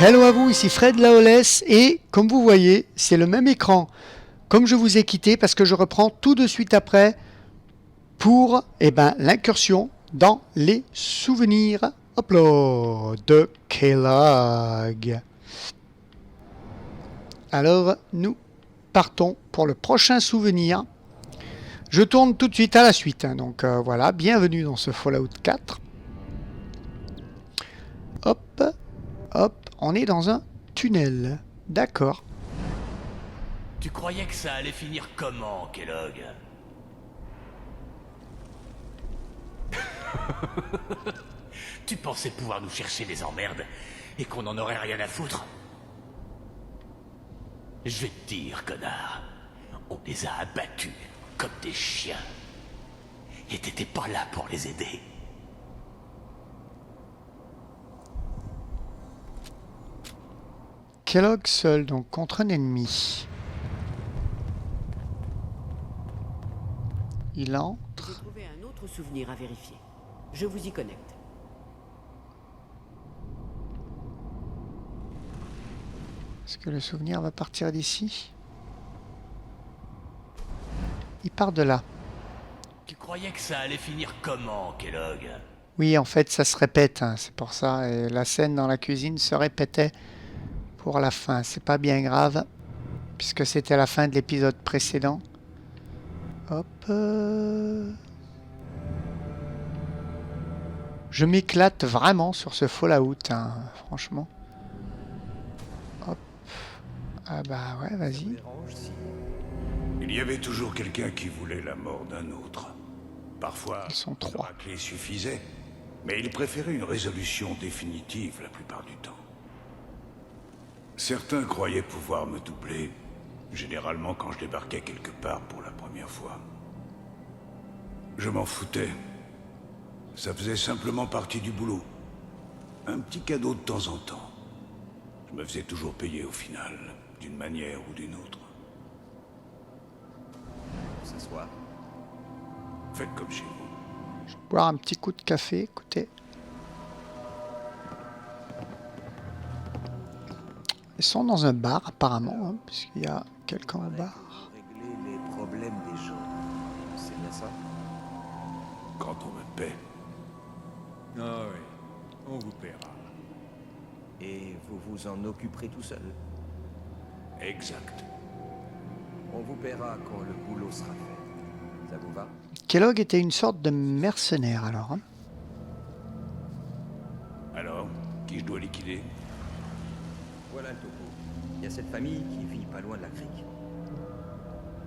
Hello à vous, ici Fred Laolès et comme vous voyez, c'est le même écran comme je vous ai quitté parce que je reprends tout de suite après pour l'incursion dans les souvenirs de Kellogg. Alors nous partons pour le prochain souvenir. Je tourne tout de suite à la suite, donc voilà, bienvenue dans ce Fallout 4. Hop, hop, on est dans un tunnel, d'accord. Tu croyais que ça allait finir comment, Kellogg? Tu pensais pouvoir nous chercher des emmerdes et qu'on n'en aurait rien à foutre? Je vais te dire, connard, on les a abattus comme des chiens. Et t'étais pas là pour les aider. Kellogg seul, donc contre un ennemi. Il entre. J'ai trouvé un autre souvenir à vérifier. Je vous y connecte. Est-ce que le souvenir va partir d'ici? Il part de là. Tu croyais que ça allait finir comment, Kellogg? Oui, en fait, ça se répète, c'est pour ça. Et la scène dans la cuisine se répétait pour la fin. C'est pas bien grave, puisque c'était la fin de l'épisode précédent. Hop. Je m'éclate vraiment sur ce Fallout, franchement. Hop. Ah bah ouais, vas-y. Il y avait toujours quelqu'un qui voulait la mort d'un autre. Parfois, Ils sont une 3. raclée suffisait, mais il préférait une résolution définitive la plupart du temps. Certains croyaient pouvoir me doubler, généralement quand je débarquais quelque part pour la première fois. Je m'en foutais. Ça faisait simplement partie du boulot. Un petit cadeau de temps en temps. Je me faisais toujours payer au final, d'une manière ou d'une autre. Ce soir. Faites comme chez vous. Je vais boire un petit coup de café, écoutez. Ils sont dans un bar apparemment, puisqu'il y a quelqu'un au bar. Régler les problèmes des gens. C'est bien ça? Quand on me paie. Ah oui, on vous paiera. Et vous vous en occuperez tout seul? Exact. On vous paiera quand le boulot sera fait. Ça vous va? Kellogg était une sorte de mercenaire alors. Alors, qui je dois liquider? Voilà le topo. Il y a cette famille qui vit pas loin de la crique.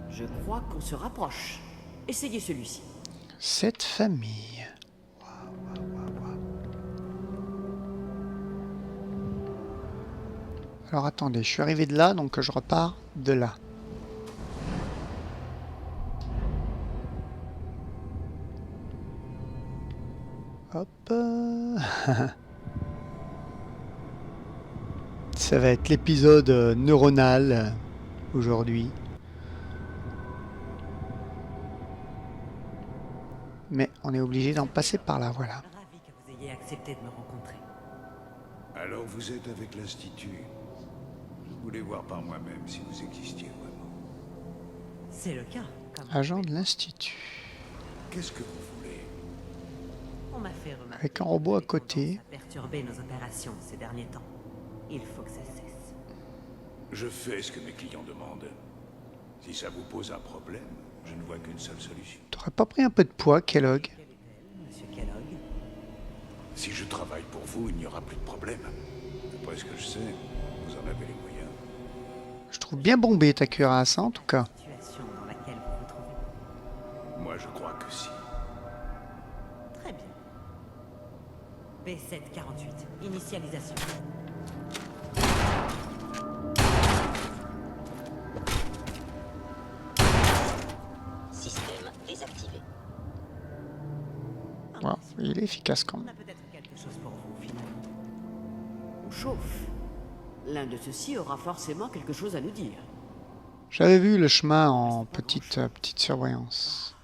Je crois qu'on se rapproche. Essayez celui-ci. Cette famille. Alors attendez, je suis arrivé de là, donc je repars de là. Hop. Ça va être l'épisode neuronal aujourd'hui. Mais on est obligé d'en passer par là, voilà. Ravi que vous ayez accepté de me rencontrer. Alors vous êtes avec l'Institut. Je voulais voir par moi-même si vous existiez vraiment. C'est le cas. Comme Agent de l'Institut. Qu'est-ce que vous voulez? on m'a fait remarquer. Avec un robot à que côté. ça a perturbé nos opérations ces derniers temps. Il faut que ça cesse. Je fais ce que mes clients demandent. Si ça vous pose un problème, je ne vois qu'une seule solution. T'aurais pas pris un peu de poids, Kellogg? Quelle est-elle, Monsieur Kellogg? Si je travaille pour vous, il n'y aura plus de problème. D'après ce que je sais, vous en avez les moyens. Je trouve bien bombé ta cuirasse, en tout cas. Situation dans laquelle vous vous trouvez. Moi, je crois que si. Très bien. B748. Initialisation. Système désactivé. Wow, il est efficace quand On même. a peut-être quelque chose pour vous, finalement. On chauffe. L'un de ceux-ci aura forcément quelque chose à nous dire. J'avais vu le chemin en petite surveillance.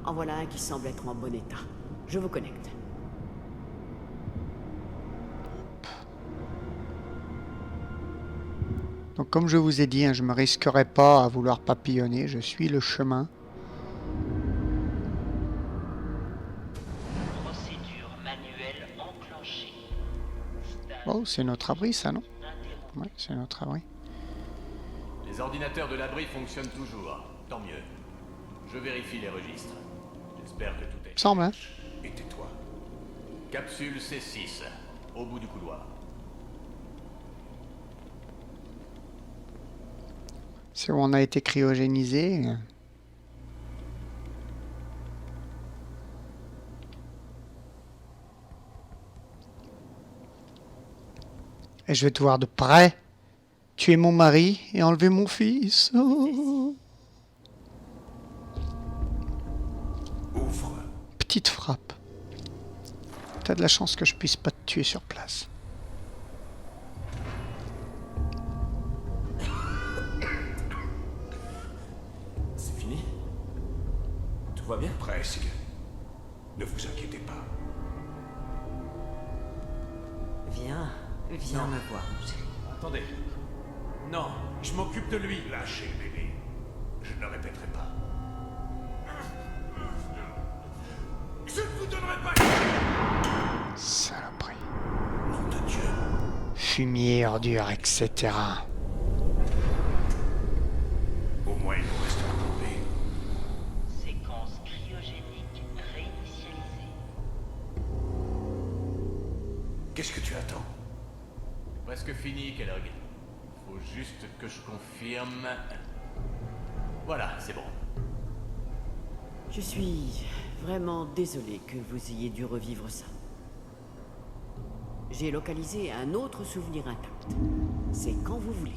En voilà un qui semble être en bon état. Je vous connecte. Donc comme je vous ai dit, hein, je me risquerai pas à vouloir papillonner, je suis le chemin. Procédure manuelle enclenchée. Oh, c'est notre abri ça, non? Ouais, c'est notre abri. Les ordinateurs de l'abri fonctionnent toujours. Tant mieux. Je vérifie les registres. J'espère que tout est... Semble, hein? Et tais-toi. Capsule C6, au bout du couloir. C'est où on a été cryogénisé. Et je vais te voir de près tuer mon mari et enlever mon fils. Oh. Ouvre. Petite frappe. T'as de la chance que je puisse pas te tuer sur place. C'est fini? Tout va bien? Presque. Ne vous inquiétez pas. Viens, viens me voir, mon chéri. Attendez. Non, je m'occupe de lui. Lâchez le bébé. Je ne le répéterai pas. Je ne vous donnerai pas... Saloperie. Nom de Dieu. Fumier, ordure, etc. Au moins, il nous reste à trouver. Séquence cryogénique réinitialisée. Qu'est-ce que tu attends? Presque fini, Kellogg. Faut juste que je confirme. Voilà, c'est bon. Je suis vraiment désolé que vous ayez dû revivre ça. J'ai localisé un autre souvenir intact. C'est quand vous voulez.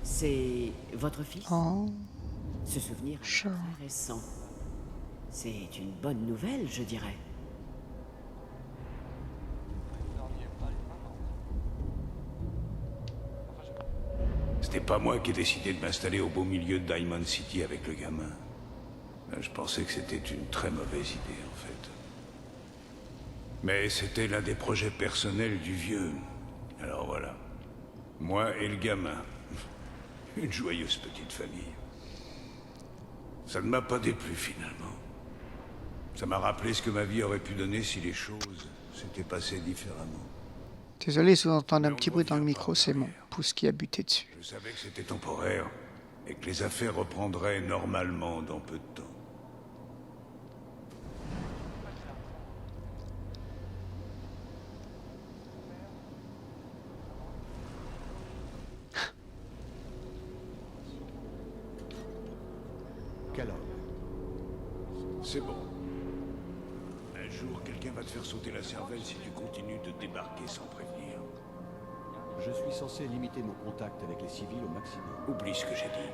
C'est votre fils? Oh, Ce souvenir est Charles. très récent. C'est une bonne nouvelle, je dirais. C'était pas moi qui ai décidé de m'installer au beau milieu de Diamond City avec le gamin. Je pensais que c'était une très mauvaise idée, en fait. Mais c'était l'un des projets personnels du vieux. Alors voilà. Moi et le gamin. Une joyeuse petite famille. Ça ne m'a pas déplu, finalement. Ça m'a rappelé ce que ma vie aurait pu donner si les choses s'étaient passées différemment. désolé si vous entendez un petit bruit dans le micro, c'est mon pouce qui a buté dessus. Je savais que c'était temporaire et que les affaires reprendraient normalement dans peu de temps. Kellogg. C'est bon. Un jour, quelqu'un va te faire sauter la cervelle si tu continues de débarquer sans prévenir. Je suis censé limiter mon contact avec les civils au maximum. Oublie ce que j'ai dit.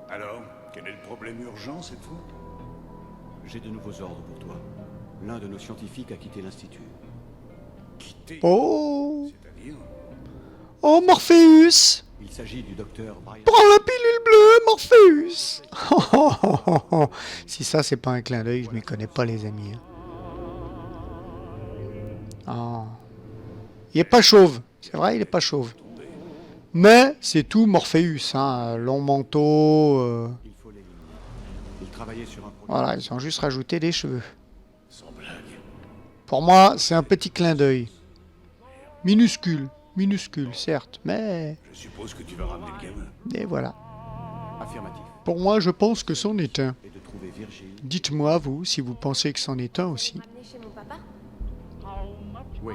Alors, quel est le problème urgent cette fois? J'ai de nouveaux ordres pour toi. L'un de nos scientifiques a quitté l'Institut. Quitter. Oh, C'est-à-dire? oh Morpheus. Il s'agit du docteur Brian. Prends la pilule bleue, Morpheus. Si ça, c'est pas un clin d'œil, je m'y connais pas, les amis. Oh. Il est pas chauve. C'est vrai, il est pas chauve. Mais c'est tout Morpheus, hein. Long manteau. Il faut l'éliminer. Il travaillait sur un projet. Voilà, ils ont juste rajouté des cheveux. Sans blague. Pour moi, c'est un petit clin d'œil. Minuscule, minuscule, certes, mais... Je suppose que tu vas ramener le gamin. Et voilà. Affirmatif. Pour moi, je pense que c'en est un. Et de trouver Virgile. Dites-moi, vous, si vous pensez que c'en est un aussi. Ramener chez mon papa? Oui.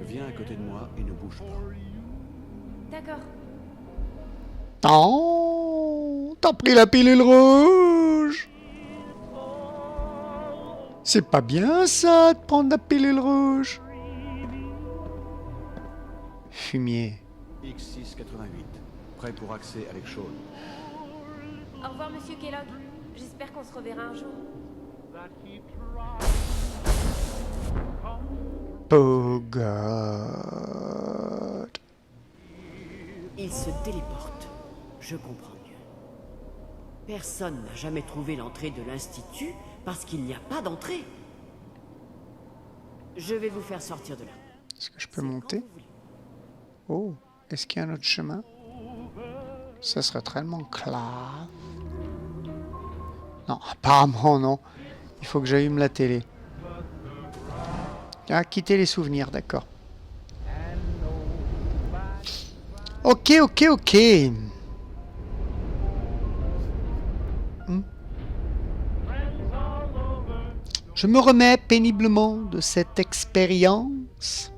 Viens à côté de moi et ne bouge pas. D'accord. Oh, t'as pris la pilule rouge. C'est pas bien ça, de prendre la pilule rouge. Fumier. X688. Prêt pour accès avec Shaun. Au revoir, monsieur Kellogg. J'espère qu'on se reverra un jour. Bogart. Il se téléporte. Je Je comprends mieux. Personne n'a jamais trouvé l'entrée de l'Institut parce qu'il n'y a pas d'entrée. Je vais vous faire sortir de là. Est-ce que je peux monter? Oh, est-ce qu'il y a un autre chemin? Ça serait tellement clair. Non, apparemment non. Il faut que j'allume la télé. Ah, quitter les souvenirs, d'accord. Ok. Je me remets péniblement de cette expérience.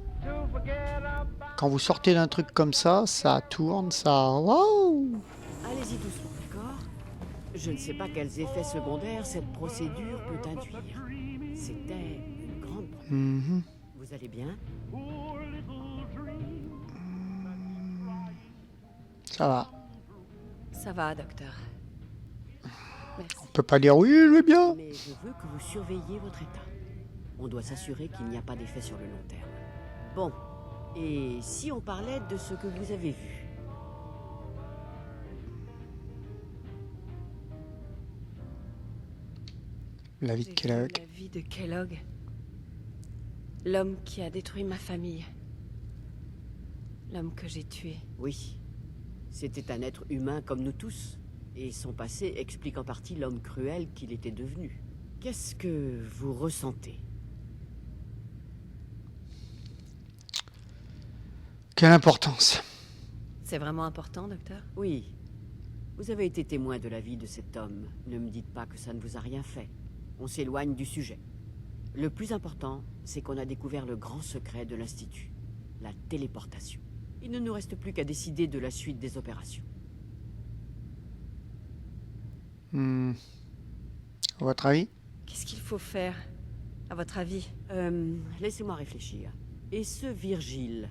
Quand vous sortez d'un truc comme ça tourne, ça... Wow! Allez-y doucement, d'accord? Je ne sais pas quels effets secondaires cette procédure peut induire. C'était une grande première. Vous allez bien? Ça va. Ça va, docteur. Merci. On peut pas dire oui, je vais bien. Mais je veux que vous surveilliez votre état. On doit s'assurer qu'il n'y a pas d'effet sur le long terme. Bon, et si on parlait de ce que vous avez vu? La vie de Kellogg. La vie de Kellogg. L'homme qui a détruit ma famille. L'homme que j'ai tué. Oui. C'était un être humain comme nous tous. Et son passé explique en partie l'homme cruel qu'il était devenu. Qu'est-ce que vous ressentez? Quelle importance. C'est vraiment important, docteur? Oui. Vous avez été témoin de la vie de cet homme. Ne me dites pas que ça ne vous a rien fait. On s'éloigne du sujet. Le plus important, c'est qu'on a découvert le grand secret de l'Institut. La téléportation. Il ne nous reste plus qu'à décider de la suite des opérations. À votre avis? Qu'est-ce qu'il faut faire, à votre avis? Laissez-moi réfléchir. Et ce Virgile,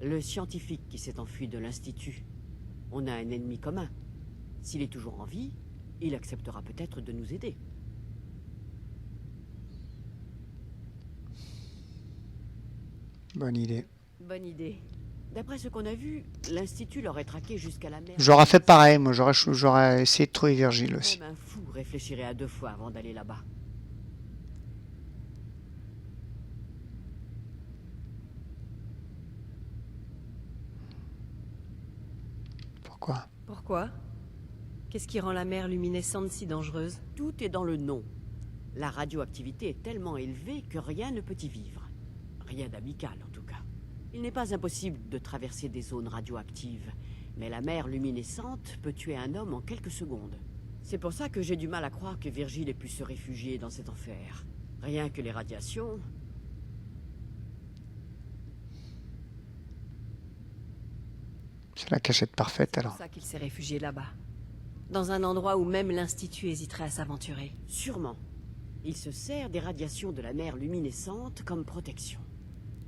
le scientifique qui s'est enfui de l'Institut, on a un ennemi commun. S'il est toujours en vie, il acceptera peut-être de nous aider. Bonne idée. Bonne idée. D'après ce qu'on a vu, l'Institut l'aurait traqué jusqu'à la mer. J'aurais fait pareil, moi j'aurais essayé de trouver Virgile aussi. Même un fou réfléchirait à 2 fois avant d'aller là-bas. Pourquoi? Pourquoi? Qu'est-ce qui rend la mer luminescente si dangereuse? Tout est dans le nom. La radioactivité est tellement élevée que rien ne peut y vivre. Rien d'amical en tout cas. Il n'est pas impossible de traverser des zones radioactives, mais la mer luminescente peut tuer un homme en quelques secondes. C'est pour ça que j'ai du mal à croire que Virgile ait pu se réfugier dans cet enfer. Rien que les radiations... C'est la cachette parfaite C'est alors. pour ça qu'il s'est réfugié là-bas. Dans un endroit où même l'Institut hésiterait à s'aventurer. Sûrement. Il se sert des radiations de la mer luminescente comme protection.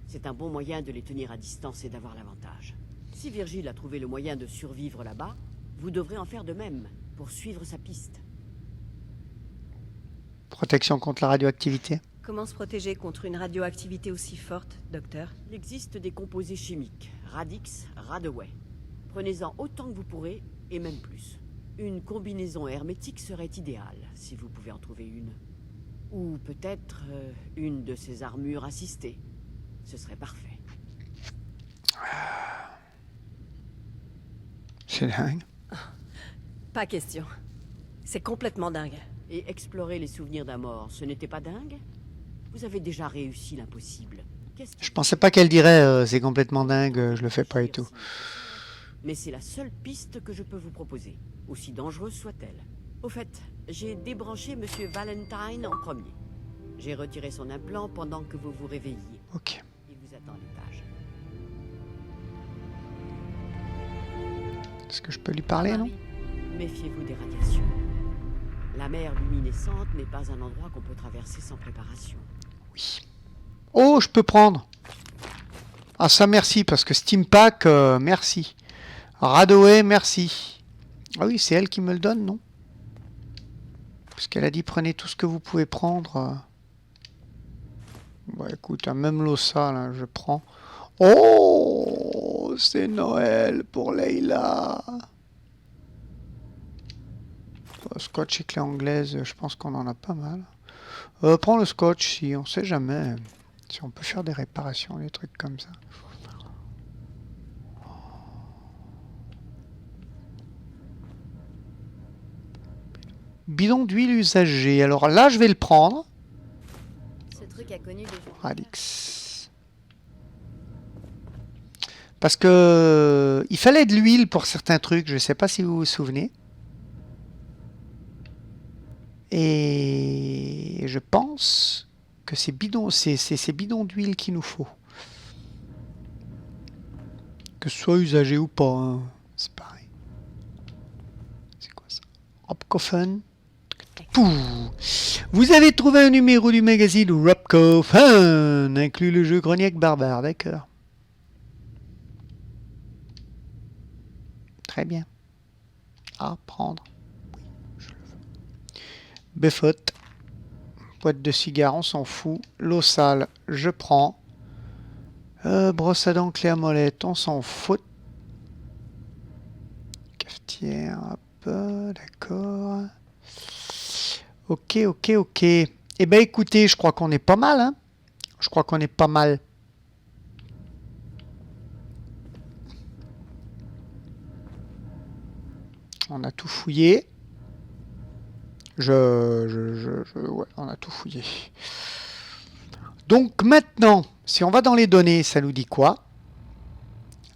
C'est un bon moyen de les tenir à distance et d'avoir l'avantage. Si Virgile a trouvé le moyen de survivre là-bas, vous devrez en faire de même pour suivre sa piste. Protection contre la radioactivité. Comment se protéger contre une radioactivité aussi forte, docteur? Il existe des composés chimiques, Radix, Radaway. Prenez-en autant que vous pourrez, et même plus. Une combinaison hermétique serait idéale, si vous pouvez en trouver une. Ou peut-être une de ces armures assistées. Ce serait parfait. C'est dingue. Pas question. C'est complètement dingue. Et explorer les souvenirs d'un mort, ce n'était pas dingue? Vous avez déjà réussi l'impossible. Qu'est-ce qui... Je pensais pas qu'elle dirait c'est complètement dingue, je le fais pas et tout. Mais c'est la seule piste que je peux vous proposer, aussi dangereuse soit-elle. Au fait, j'ai débranché Monsieur Valentine en premier. J'ai retiré son implant pendant que vous vous réveilliez. Ok. Il vous attend à l'étage. Est-ce que je peux lui parler, non? Méfiez-vous des radiations. La mer luminescente n'est pas un endroit qu'on peut traverser sans préparation. Oui. Oh, je peux prendre. Ah ça merci, parce que Steampack, merci. Radaway, merci. Ah oui, c'est elle qui me le donne, non? Parce qu'elle a dit prenez tout ce que vous pouvez prendre. Bon écoute, même l'ossa là, je prends. Oh, c'est Noël pour Leïla. Scotch et clé anglaise, je pense qu'on en a pas mal. Prends le scotch si on sait jamais. Si on peut faire des réparations, des trucs comme ça. Bidon d'huile usagée. Alors là, je vais le prendre. Ce truc a connu des jours. Radix. Parce que il fallait de l'huile pour certains trucs. Je ne sais pas si vous vous souvenez. Et je pense que c'est ces bidons d'huile qu'il nous faut. Que ce soit usagé ou pas, hein, c'est pareil. C'est quoi ça? Hopcoffen. Vous avez trouvé un numéro du magazine Robco Fun, inclut le jeu Grognac Barbare, d'accord. Très bien. À prendre. Oui, je le veux. Beffotte. Boîte de cigares, on s'en fout. L'eau sale, je prends. Brosse à dents, clé à molette, on s'en fout. Cafetière, hop, d'accord. Ok. Eh ben écoutez, je crois qu'on est pas mal, hein. Je crois qu'on est pas mal. On a tout fouillé. Ouais, on a tout fouillé. Donc maintenant, si on va dans les données, ça nous dit quoi?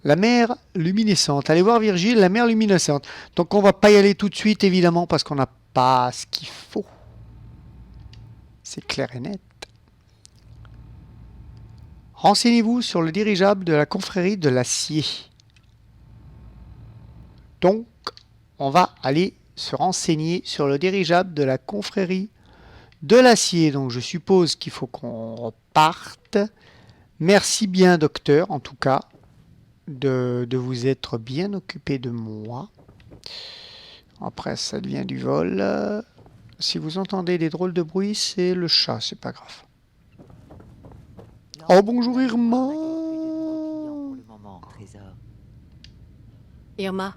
La mer luminescente. Allez voir Virgile, la mer luminescente. Donc on va pas y aller tout de suite, évidemment, parce qu'on n'a pas ce qu'il faut. C'est clair et net. Renseignez-vous sur le dirigeable de la confrérie de l'acier. Donc, on va aller se renseigner sur le dirigeable de la confrérie de l'acier. Donc, je suppose qu'il faut qu'on reparte. Merci bien, docteur, en tout cas, de vous être bien occupé de moi. Après, ça devient du vol. Si vous entendez des drôles de bruit, c'est le chat, c'est pas grave. Oh, bonjour Irma. Irma,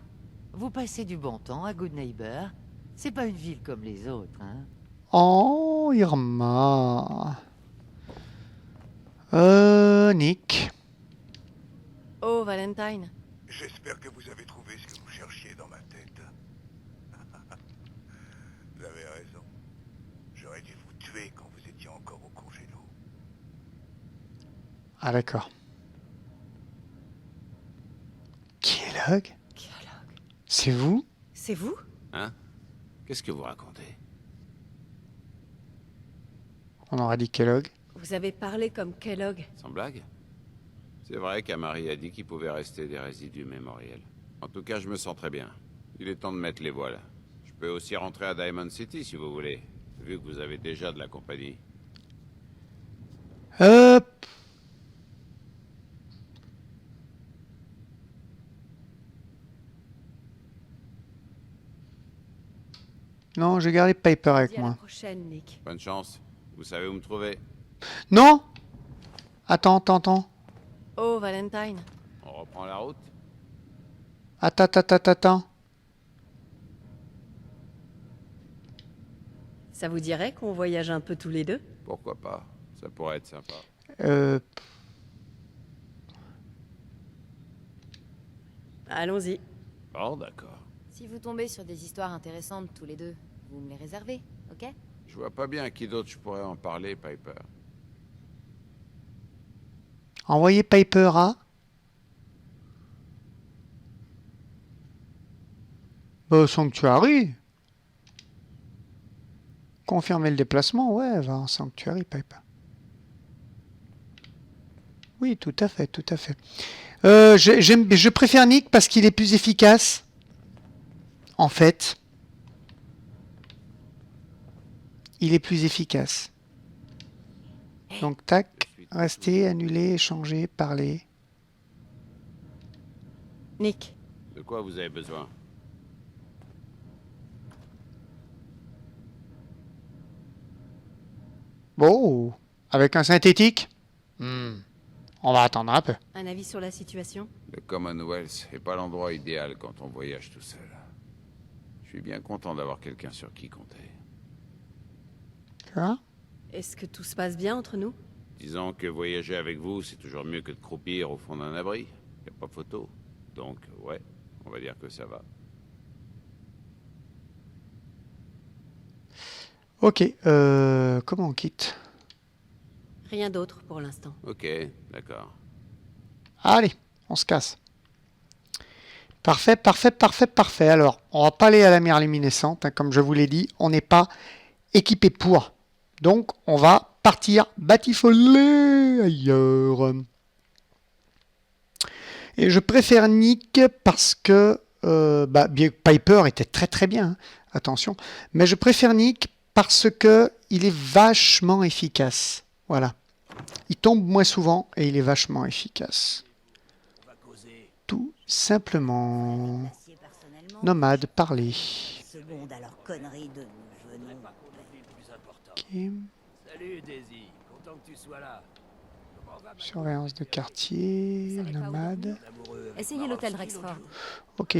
vous passez du bon temps à Good Neighbor. C'est pas une ville comme les autres, hein. Oh, Irma. Nick. Oh, Valentine. J'espère que vous avez trouvé ce que vous cherchiez dans ma tête. Vous avez raison. J'aurais dû vous tuer quand vous étiez encore au congélo. Ah, d'accord. Kellogg? C'est vous? C'est vous? Hein? Qu'est-ce que vous racontez? On aura dit Kellogg. Vous avez parlé comme Kellogg. Sans blague? C'est vrai qu'Amari a dit qu'il pouvait rester des résidus mémoriels. En tout cas, je me sens très bien. Il est temps de mettre les voiles. Je peux aussi rentrer à Diamond City si vous voulez, vu que vous avez déjà de la compagnie. Non, j'ai gardé Piper avec Dis à la moi. prochaine, Nick. Bonne chance. Vous savez où me trouver. Non! Attends. Oh, Valentine. On reprend la route? Attends. Ça vous dirait qu'on voyage un peu tous les deux? Pourquoi pas? Ça pourrait être sympa. Allons-y. Bon, d'accord. Si vous tombez sur des histoires intéressantes tous les deux, vous me les réservez, ok? Je vois pas bien à qui d'autre je pourrais en parler, Piper. Envoyez Piper à... Sanctuary. Confirmer le déplacement, ouais, va en Sanctuary, Piper. Oui, tout à fait. Je préfère Nick parce qu'il est plus efficace. En fait. Il est plus efficace. Donc, tac, rester, annuler, échanger, parler. Nick. De quoi vous avez besoin? Bon, avec un synthétique? On va attendre un peu. Un avis sur la situation? Le Commonwealth est pas l'endroit idéal quand on voyage tout seul. Je suis bien content d'avoir quelqu'un sur qui compter. Hein? Est-ce que tout se passe bien entre nous? Disons que voyager avec vous, c'est toujours mieux que de croupir au fond d'un abri. Y a pas photo. Donc, ouais, on va dire que ça va. Ok, comment on quitte? Rien d'autre pour l'instant. Ok, d'accord. Allez, on se casse. Parfait, parfait, parfait, parfait. Alors, on va pas aller à la mer luminescente, hein, comme je vous l'ai dit, on n'est pas équipé pour. Donc, on va partir batifoler ailleurs. Et je préfère Nick parce que Piper était très très bien, hein, attention. Mais je préfère Nick parce que il est vachement efficace. Voilà. Il tombe moins souvent et il est vachement efficace. Tout simplement. Nomade, parler. Seconde à leur connerie de nous venons. Ok. Salut Daisy, content que tu sois là. Surveillance de quartier, nomade. Essayez l'hôtel Rexford. Ok.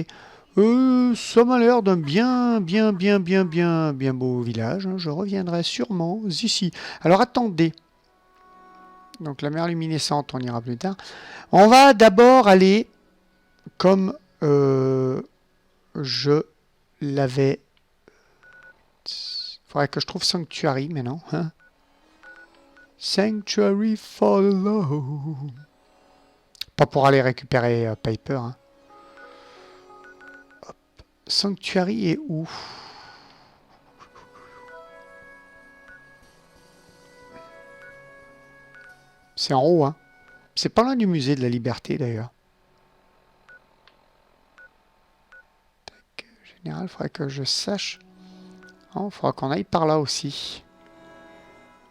Ça m'a l'air d'un bien beau village. Hein. Je reviendrai sûrement ici. Alors attendez. Donc la mer luminescente, on ira plus tard. On va d'abord aller comme je l'avais. Il faudrait que je trouve Sanctuary, mais non. Hein. Sanctuary for love. Pas pour aller récupérer Piper. Hein. Hop. Sanctuary est où? C'est en haut, hein. C'est pas loin du musée de la Liberté, d'ailleurs. Général, il faudrait que je sache. Il faudra qu'on aille par là aussi.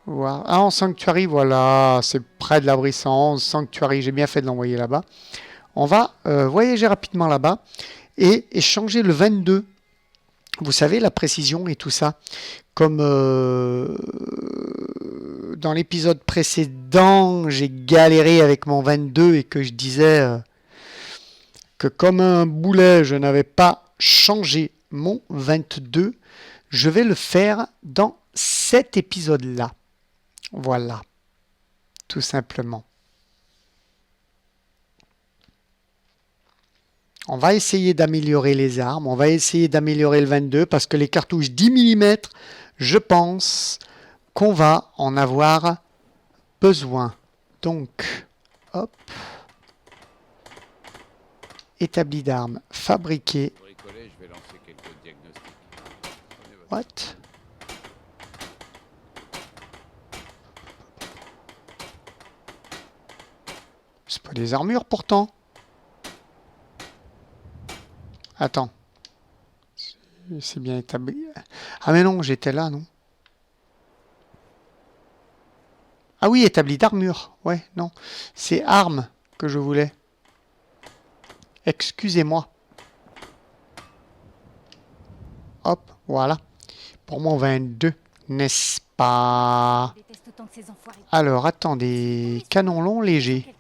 Voir. Ah, en Sanctuary, voilà. C'est près de l'abri 111. Sanctuary, j'ai bien fait de l'envoyer là-bas. On va voyager rapidement là-bas et échanger le 22. Vous savez, la précision et tout ça. Comme dans l'épisode précédent, j'ai galéré avec mon 22 et que je disais que comme un boulet, je n'avais pas changé mon 22. Je vais le faire dans cet épisode-là. Voilà. Tout simplement. On va essayer d'améliorer les armes. On va essayer d'améliorer le 22 parce que les cartouches 10 mm, je pense qu'on va en avoir besoin. Donc, hop. Établi d'armes, fabriqué. What? C'est pas des armures pourtant. Attends. C'est bien établi. Ah mais non, j'étais là, non? Ah oui, établi d'armure. Ouais, non. C'est armes que je voulais. Excusez-moi. Hop, voilà. Pour mon 22, n'est-ce pas? Alors, attendez. Canon long léger.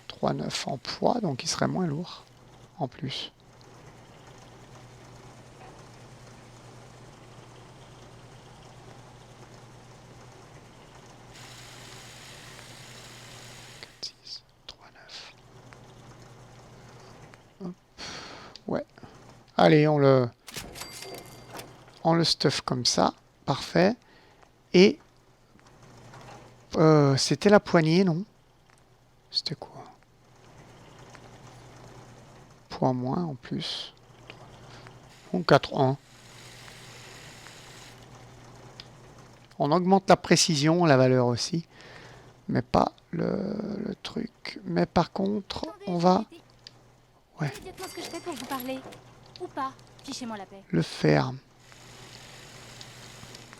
3,9 en poids, donc il serait moins lourd. En plus. Ouais. Allez, on le stuff comme ça. Parfait. Et c'était la poignée, non? C'était quoi? Poids moins en plus. Donc 4-1. On augmente la précision, la valeur aussi. Mais pas le truc. Mais par contre, on va... Ouais. Dites-moi ce que je fais pour vous parler. Ou pas. Fichez-moi la paix. Le faire.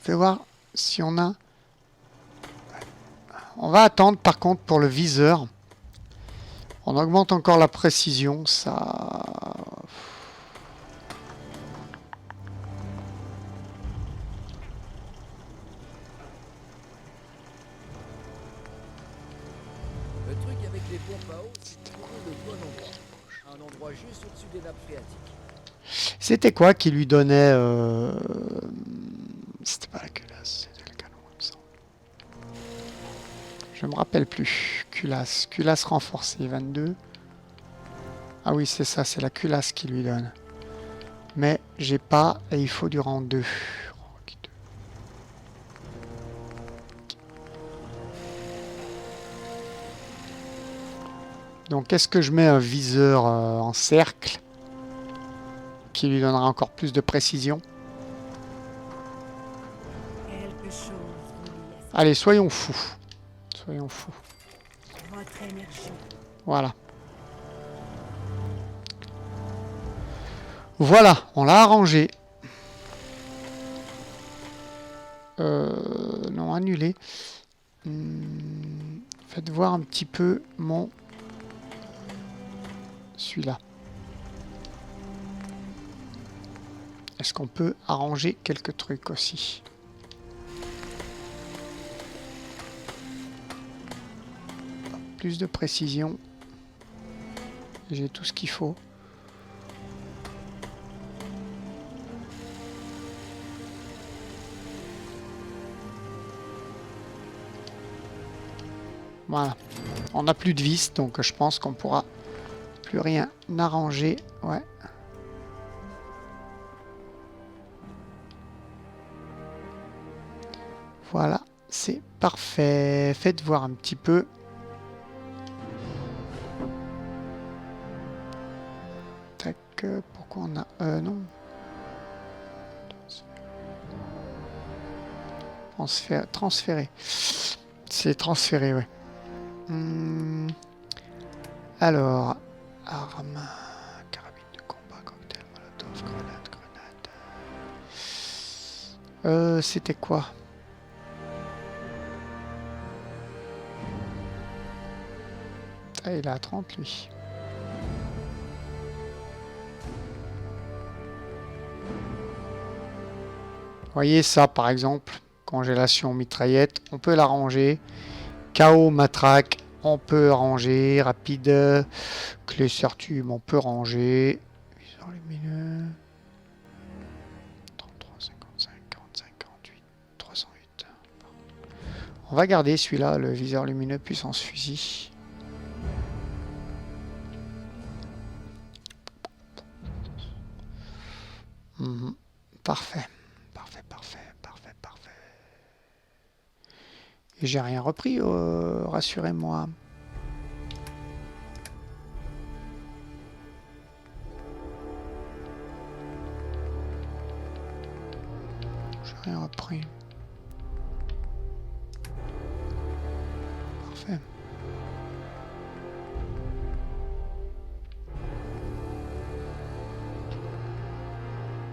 Fais voir si on a... On va attendre par contre pour le viseur. On augmente encore la précision. Ça... Le truc avec les pompes à eau, c'est le bon endroit. Un endroit juste au-dessus des nappes phréatiques. C'était quoi qui lui donnait... C'était pas la culasse, c'était le canon, il me semble. Je me rappelle plus. Culasse. Culasse renforcée, 22. Ah oui, c'est ça, c'est la culasse qui lui donne. Mais j'ai pas, et il faut du rang 2. Donc est-ce que je mets un viseur en cercle qui lui donnera encore plus de précision? Allez, soyons fous. Soyons fous. Voilà. Voilà, on l'a arrangé. Non, annulé. Faites voir un petit peu mon... Celui-là. Est-ce qu'on peut arranger quelques trucs aussi? Plus de précision. J'ai tout ce qu'il faut. Voilà. On n'a plus de vis, donc je pense qu'on pourra plus rien arranger. Ouais. Voilà, c'est parfait. Faites voir un petit peu. Tac, pourquoi on a... non. Transférer. C'est transféré, ouais. Alors, arme, carabine de combat, cocktail, molotov, grenade. C'était quoi? Ah, il a 30 lui. Vous voyez ça par exemple, congélation mitraillette, on peut la ranger. KO matraque, on peut ranger. Rapide, clé serre-tube, on peut ranger. Viseur lumineux. 33, 55, 45, 48, 308. On va garder celui-là, le viseur lumineux puissance fusil. Parfait. Et j'ai rien repris, rassurez-moi. J'ai rien repris. Parfait.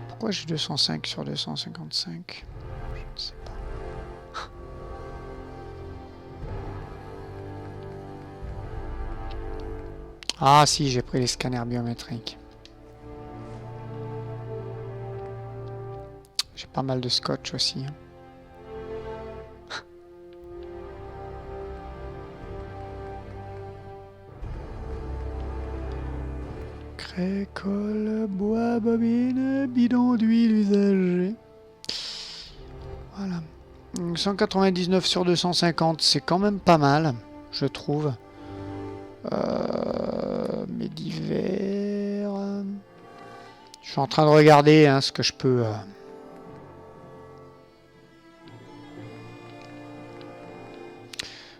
Pourquoi j'ai 205 sur 255? Je ne sais pas. Ah si, j'ai pris les scanners biométriques. J'ai pas mal de scotch aussi. Craie, colle, bois, bobine, bidon d'huile usagée. Voilà. 199 sur 250, c'est quand même pas mal, je trouve. Mais divers. Je suis en train de regarder ce que je peux.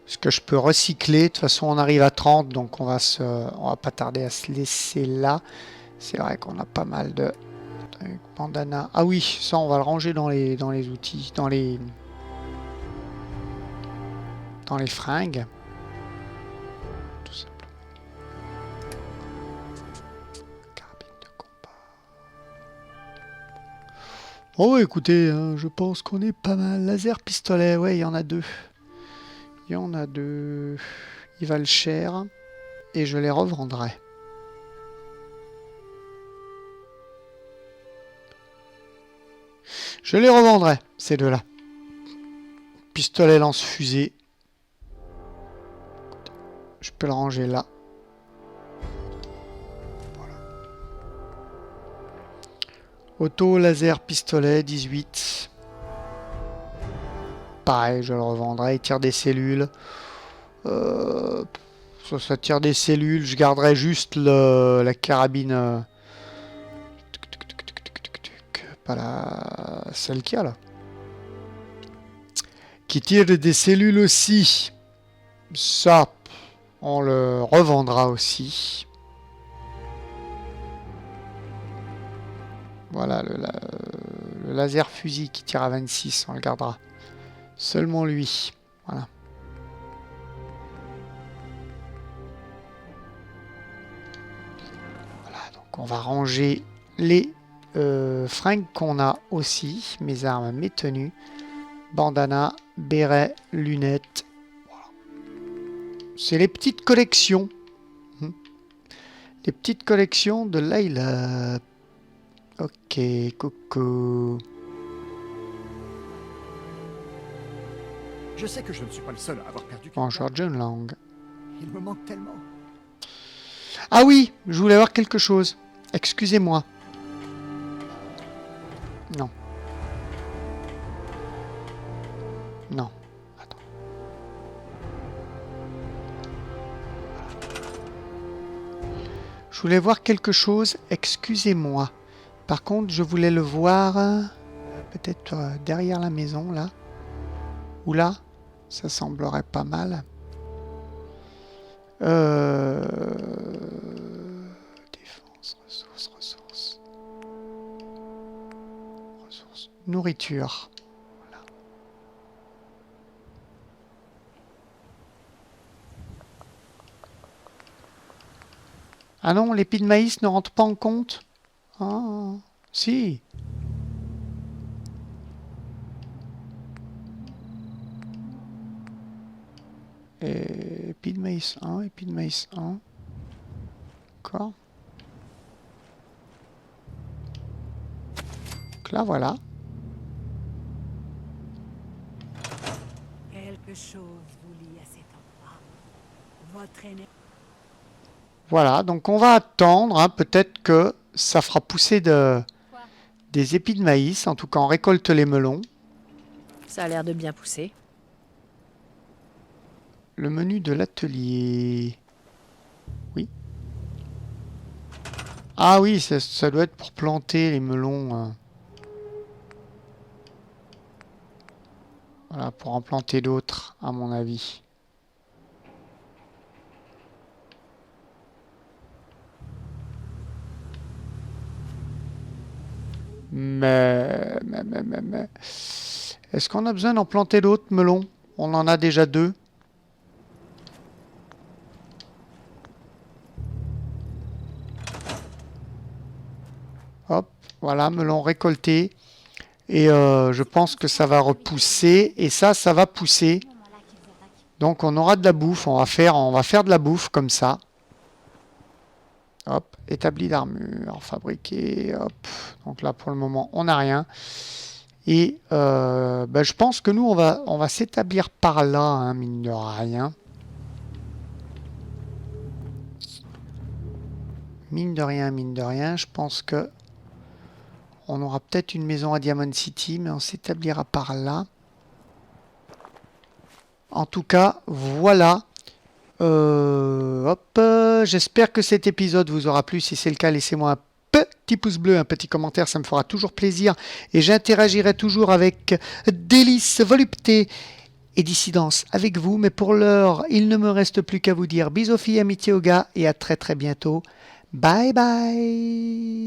Ce que je peux recycler. De toute façon, on arrive à 30, donc on va pas tarder à se laisser là. C'est vrai qu'on a pas mal de bandana. Ah oui, ça on va le ranger dans les outils, dans les fringues. Oh écoutez, je pense qu'on est pas mal. Laser pistolet, ouais, il y en a deux. Il y en a deux. Ils valent cher. Et je les revendrai. Je les revendrai, ces deux-là. Pistolet lance-fusée. Je peux le ranger là. Auto, laser, pistolet, 18. Pareil, je le revendrai. Il tire des cellules. Ça tire des cellules. Je garderai juste la carabine. Pas celle qu'il y a là. Qui tire des cellules aussi. Ça, on le revendra aussi. Voilà, le laser fusil qui tire à 26, on le gardera. Seulement lui. Voilà. Voilà, donc on va ranger les fringues qu'on a aussi. Mes armes, mes tenues. Bandana, béret, lunettes. Voilà. C'est les petites collections. Les petites collections de Layla. Ok, coucou. Je sais que je ne suis pas le seul à avoir perdu. Bonjour, John Lang. Il me manque tellement. Ah oui, je voulais voir quelque chose. Excusez-moi. Non. Non. Attends. Je voulais voir quelque chose. Excusez-moi. Par contre, je voulais le voir peut-être derrière la maison, là. Ou là. Ça semblerait pas mal. Défense, ressources. Nourriture. Voilà. Ah non, l'épi de maïs ne rentre pas en compte? Ah, si. Et épi de maïs 1, épi de maïs 1. D'accord. Donc là, voilà. Quelque chose vous lie à cet endroit. Votre énergie. Voilà, donc on va attendre. Hein, peut-être que ça fera pousser des épis de maïs. En tout cas, on récolte les melons. Ça a l'air de bien pousser. Le menu de l'atelier. Oui. Ah oui, ça doit être pour planter les melons. Voilà, pour en planter d'autres, à mon avis. Mais... Est-ce qu'on a besoin d'en planter d'autres, melons? On en a déjà 2. Hop, voilà, melon récolté. Et je pense que ça va repousser. Et ça va pousser. Donc on aura de la bouffe. On va faire de la bouffe comme ça. Hop, établi d'armure, fabriqué. Hop. Donc là pour le moment on n'a rien. Et je pense que nous on va s'établir par là, hein, mine de rien. Mine de rien, je pense que on aura peut-être une maison à Diamond City, mais on s'établira par là. En tout cas, voilà. J'espère que cet épisode vous aura plu. Si c'est le cas, laissez-moi un petit pouce bleu, un petit commentaire, ça me fera toujours plaisir. Et j'interagirai toujours avec délice, volupté et dissidence avec vous. Mais pour l'heure, il ne me reste plus qu'à vous dire bisous filles, amitié aux gars et à très très bientôt. Bye bye.